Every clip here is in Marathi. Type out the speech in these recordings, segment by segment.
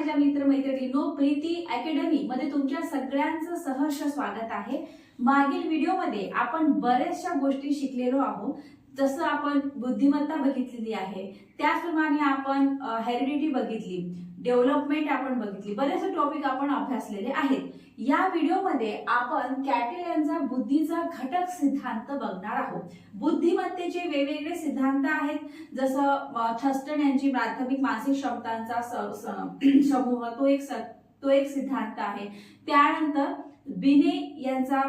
माझ्या मित्रमैत्रिणींनो, प्रीती अकॅडमी मध्ये तुमच्या सगळ्यांचं सहर्ष स्वागत आहे। मागील व्हिडिओमध्ये आपण बरेचशा गोष्टी शिकलेलो आहोत। जसं आपण बुद्धिमत्ता बघितलेली आहे, त्याचप्रमाणे आपण हेरिडिटी बघितली, डेव्हलपमेंट आपण बघितली, बरेचसे टॉपिक आपण अभ्यासलेले आहेत। या व्हिडिओमध्ये आपण कॅटेल यांचा बुद्धीचा घटक सिद्धांत बघणार आहोत। बुद्धिमत्तेचे वेगवेगळे सिद्धांत आहेत, जसं थर्स्टन यांची प्राथमिक मानसिक क्षमतांचा समूह तो एक सिद्धांत आहे। त्यानंतर बिने यांचा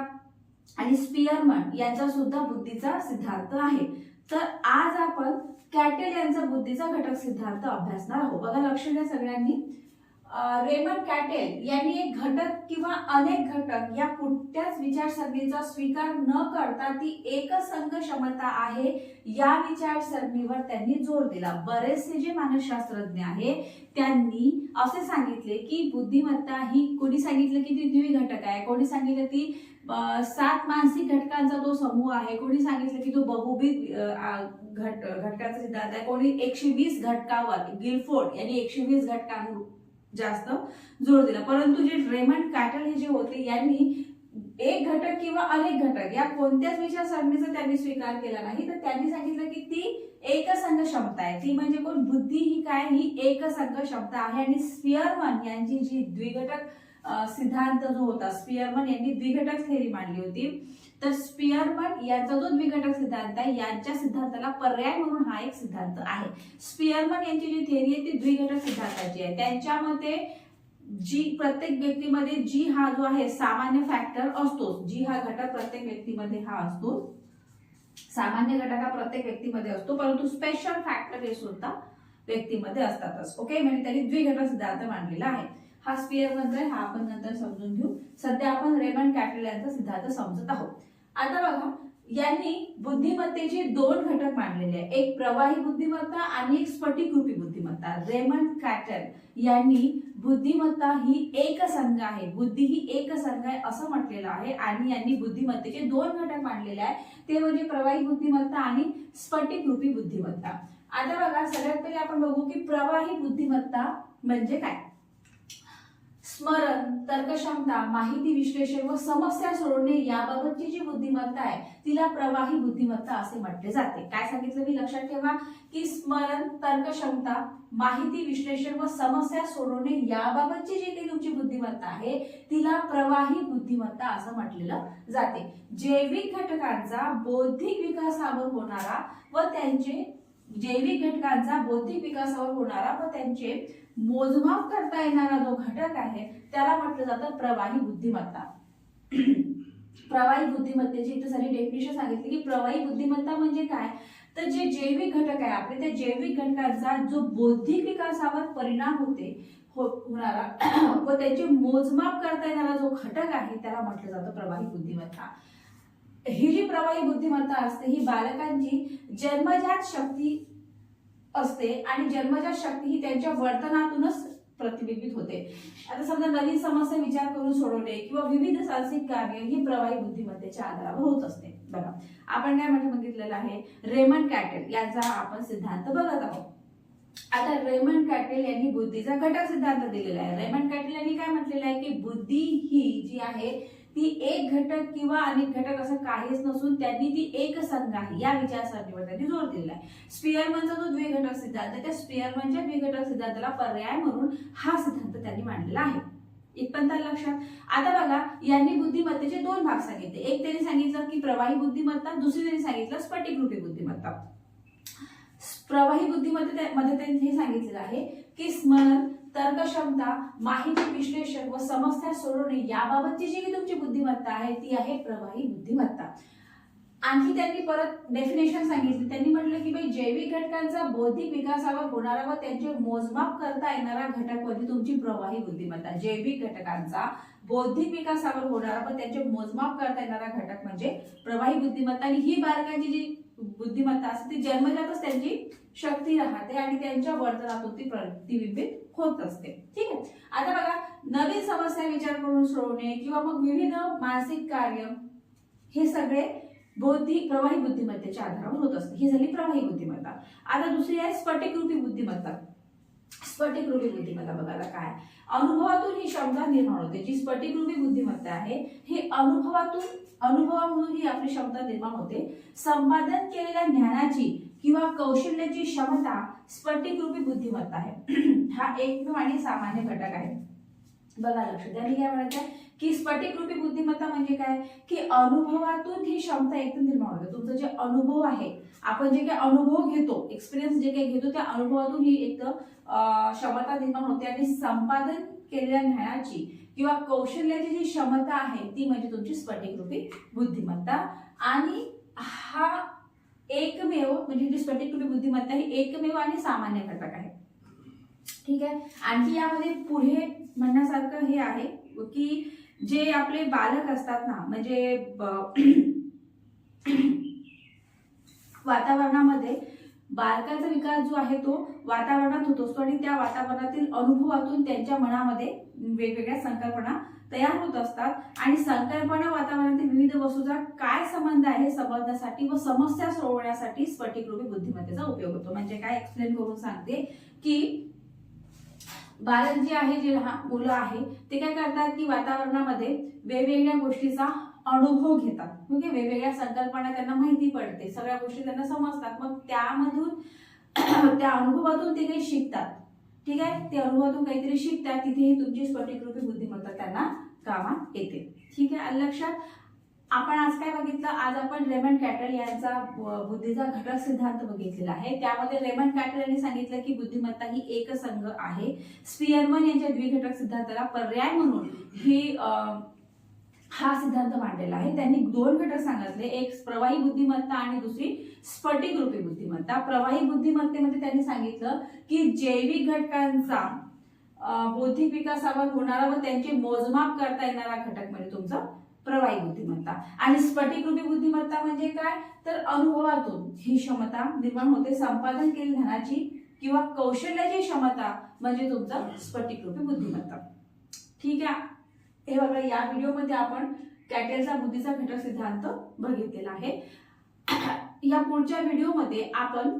आणि स्पियरमन यांचा सुद्धा बुद्धीचा सिद्धांत आहे। तर आज आपण कॅटेल यांचा बुद्धीचा घटक सिद्धांत अभ्यासणार आहोत। बघा, लक्ष द्या सगळ्यांनी। रेमंड कॅटेल यांनी एक घटक किंवा अनेक घटक या कोणत्याच विचारसरणीचा स्वीकार न करता ती एकसंघ क्षमता आहे या विचारसरणीवर त्यांनी जोर दिला। बरेचसे जे मानसशास्त्रज्ञ आहे त्यांनी असे सांगितले की बुद्धिमत्ता ही, कोणी सांगितलं की ती द्विघटक आहे, कोणी सांगितलं ती 7 मानसिक घटकांचा तो समूह आहे, कोणी सांगितलं की तो बहुविध घटकांचा सिद्धांत आहे, कोणी 120 घटकावर, गिलफोर्ड यांनी 120 घटकांवर जास्त जोर दिला। परंतु जे रेमंड कॅटेल हे जे होते यांनी एक घटक किंवा अनेक घटक या कोणत्याच विचारसरणीचा त्यांनी स्वीकार केला नाही। तर त्यांनी सांगितलं की ती एकसंघ क्षमता आहे। ती म्हणजे कोण? बुद्धी ही काय? ही एकसंघ क्षमता आहे। आणि स्पियरमन यांची जी द्विघटक सिद्धांत जो होता, स्पियरमन यांनी द्विघटक थेअरी मांडली होती। तर स्पियरमन यांचा जो द्विघटक सिद्धांत आहे, यांच्या सिद्धांताला पर्याय म्हणून हा एक सिद्धांत आहे। स्पियरमन यांची जी थेअरी आहे ती द्विघटक सिद्धांताची आहे। त्यांच्या मते जी प्रत्येक व्यक्तीमध्ये जी हा जो आहे सामान्य फॅक्टर असतो, जी हा घटक प्रत्येक व्यक्तीमध्ये हा असतो, सामान्य घटक हा प्रत्येक व्यक्तीमध्ये असतो, परंतु स्पेशल फॅक्टर हे सुद्धा व्यक्तीमध्ये असतातच। ओके, म्हणजे त्यांनी द्विघटक सिद्धांत मांडलेला आहे। हा स्पियरमन आहे, हा आपण नंतर समजून घेऊ। सध्या आपण रेमंड कॅटेल यांचा सिद्धांत समजत आहोत। आता बघा, यांनी बुद्धिमत्तेचे 2 घटक मांडलेले आहेत, एक प्रवाही बुद्धिमत्ता आणि एक स्फटिकरूपी बुद्धिमत्ता। रेमंड कॅटेल यांनी बुद्धिमत्ता ही एकसंघ आहे, बुद्धी ही एकसंघ आहे असं म्हटलेलं आहे। आणि यांनी बुद्धिमत्तेचे 2 घटक मांडलेले आहेत, ते म्हणजे प्रवाही बुद्धिमत्ता आणि स्फटिकरूपी बुद्धिमत्ता। आता बघा, सगळ्यात पहिले आपण बघू की प्रवाही बुद्धिमत्ता म्हणजे काय। स्मरण, तर्कक्षमता, माहिती विश्लेषण व समस्या सोडवणे याबाबतची जी बुद्धिमत्ता आहे तिला प्रवाही बुद्धिमत्ता असे म्हटले जाते। काय सांगितलं मी? लक्षात ठेवा की स्मरण, तर्कक्षमता, माहिती विश्लेषण व समस्या सोडवणे याबाबतची जी काही तुमची बुद्धिमत्ता आहे तिला प्रवाही बुद्धिमत्ता असं म्हटलेलं जाते। जैविक घटकांचा बौद्धिक विकासावर होणारा व त्यांचे मोजमाप करता येणारा जो घटक आहे त्याला म्हटलं जातं प्रवाही बुद्धिमत्ता। प्रवाही बुद्धिमत्तेची इथे सारी डेफिनेशन सांगितली की प्रवाही बुद्धिमत्ता म्हणजे काय, तर जे जैविक घटक आहे आपले, त्या जैविक घटकांचा जो बौद्धिक विकासावर परिणाम होणारा व त्याचे मोजमाप करता येणारा जो घटक आहे त्याला म्हटलं जातं प्रवाही बुद्धिमत्ता। ही जी प्रवाही बुद्धिमत्ता असते ही बालकांची जन्मजात शक्ती असते आणि जन्मजात शक्ती ही त्यांच्या वर्तनातूनच प्रतिबिंबित होते। आता समजा नवीन समस्या विचार करून सोडवणे किंवा विविध साहसिक कार्य ही प्रवाही बुद्धिमत्तेच्या आधारावर होत असते। बघा, आपण काय बघितलेलं आहे, रेमंड कॅटेल यांचा आपण सिद्धांत बघत आहोत। आता रेमंड कॅटेल यांनी बुद्धीचा घटक सिद्धांत दिलेला आहे। रेमंड कॅटेल यांनी काय म्हटलेलं आहे की बुद्धी ही जी आहे ती एक घटक किंवा अनेक घटक असं काहीच नसून त्यांनी ती एकसंघ आहे या विचारसरणीवर त्यांनी जोर दिलेला आहे। स्पियरमनचा जो द्विघटक सिद्धांत आहे त्या स्पियरमनच्या द्विघटक सिद्धांताला पर्याय म्हणून हा सिद्धांत त्यांनी मांडलेला आहे। इथपर्यंत लक्षात। आता बघा, यांनी बुद्धिमत्तेचे 2 भाग सांगितले। एक त्यांनी सांगितलं की प्रवाही बुद्धिमत्ता, दुसरी त्यांनी सांगितलं स्फटिकरूपी बुद्धिमत्ता। प्रवाही बुद्धिमत्तेमध्ये त्यांनी हे सांगितलेलं आहे की स्मरण, तर्कक्षमता, माहिती विश्लेषण व समस्या सोडवणे याबाबतची जी तुमची बुद्धिमत्ता आहे ती आहे प्रवाही बुद्धिमत्ता। आणखी त्यांनी परत डेफिनेशन सांगितली। त्यांनी म्हटलं की भाई, जैविक घटकांचा बौद्धिक विकासावर होणारा व त्यांचे मोजमाप करता येणारा घटक म्हणजे तुमची प्रवाही बुद्धिमत्ता। जैविक घटकांचा बौद्धिक विकासावर होणारा व त्यांचे मोजमाप करता येणारा घटक म्हणजे प्रवाही बुद्धिमत्ता। आणि ही बालकांची जी बुद्धिमत्ता असते ती जन्मजातच त्यांची शक्ती राहते आणि त्यांच्या वर्तनातून ती प्रतिबिंबित होत असते। ठीक आहे। आता बघा, नवीन समस्या विचार करून सोडवणे किंवा मग विविध मानसिक कार्य हे सगळे प्रवाही बुद्धिमत्तेच्या आधारावर होत असते। ही झाली प्रवाही बुद्धिमत्ता। आता दुसरी आहे स्फटिकरूपी बुद्धिमत्ता। स्फटिकरूपी बुद्धिमत्ता बघायला काय, अनुभवातून ही क्षमता निर्माण होते. जी स्फटिकरूपी बुद्धिमत्ता आहे ही अनुभवामधून ही आपली क्षमता निर्माण होते. संपादन केलेल्या ज्ञानाची किंवा कौशल्याची क्षमता स्फटिकरूपी बुद्धिमत्ता आहे. हा एकमेव आणि सामान्य घटक आहे. बघा लक्ष द्या, मी काय म्हणायचं की स्फटिकरूपी बुद्धिमत्ता म्हणजे काय की अनुभवातून ही क्षमता एकदम निर्माण होते. तुमचा जे अनुभव आहे, आपण जे काही अनुभव घेतो, एक्सपिरियन्स जे काही घेतो, त्या अनुभवातून ही एकदम क्षमता निर्माण होते. आणि संपादन केलेल्या ज्ञानाची किंवा कौशल्याची जी क्षमता आहे ती म्हणजे तुमची स्फटिकरूपी बुद्धिमत्ता. आणि हा एकमेव म्हणजे जी स्फटिकरूपी बुद्धिमत्ता ही एकमेव आणि सामान्य घटक आहे. ठीक आहे. आणखी यामध्ये पुढे म्हणण्यासारखं हे आहे की जे आपले बालक असतात ना, म्हणजे वातावरणामध्ये बालकाचा विकास जो आहे तो वातावरणात होत असतो आणि त्या वातावरणातील अनुभवातून त्यांच्या मनामध्ये वेगवेगळ्या संकल्पना तयार होत असतात. आणि संकल्पना वातावरणातील विविध वस्तूचा काय संबंध आहे हे समजण्यासाठी व समस्या सोडवण्यासाठी स्फटिकरूपी बुद्धिमत्तेचा उपयोग होतो. म्हणजे काय, एक्सप्लेन करून सांगते की बालक जे आहे, जे लहान मुलं आहे ते काय करतात की वातावरणामध्ये वेगवेगळ्या गोष्टीचा अनुभव घेतात. ओके, वेगवेगळ्या संकल्पना त्यांना माहिती पडते, सगळ्या गोष्टी त्यांना समजतात. मग त्यामधून त्या अनुभवातून ते काही शिकतात. ठीक आहे, ते अनुभवातून काहीतरी शिकतात, तिथेही तुमची स्फटिकरूपी बुद्धिमत्ता त्यांना कामात येते. ठीक आहे, आलं लक्षात. आपण आज काय बघितलं, आज आपण रेमंड कॅटल यांचा बुद्धीचा घटक सिद्धांत बघितलेला आहे. त्यामध्ये रेमंड कॅटल यांनी सांगितलं की बुद्धिमत्ता ही एकसंघ आहे. स्पियरमन यांच्या द्विघटक सिद्धांताला पर्याय म्हणून हा सिद्धांत मांडलेला आहे. त्यांनी दोन घटक सांगितले, एक प्रवाही बुद्धिमत्ता आणि दुसरी स्फटिकरूपी बुद्धिमत्ता. प्रवाही बुद्धिमत्तेमध्ये त्यांनी सांगितलं की जैविक घटकांचा बौद्धिक विकासावर होणारा व त्यांचे मोजमाप करता येणारा घटक म्हणजे तुमचा प्रवाही बुद्धिमत्ता. आणि स्फटिकरूपी बुद्धिमत्ता म्हणजे काय, तर अनुभवातून ही क्षमता निर्माण होते. संपादन केलेल्या ज्ञानाची किंवा कौशल्याची क्षमता म्हणजे तुमचा स्फटिकरूपी बुद्धिमत्ता. ठीक आहे, हे बघा, या व्हिडिओमध्ये आपण कॅटेलचा बुद्धीचा घटक सिद्धांत बघितलेला आहे. या पुढच्या व्हिडिओमध्ये आपण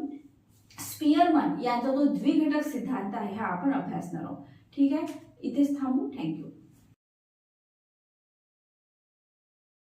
स्पियरमन यांचा जो द्विघटक सिद्धांत आहे हा आपण अभ्यासणार आहोत. ठीक आहे, इथेच थांबू. थँक्यू.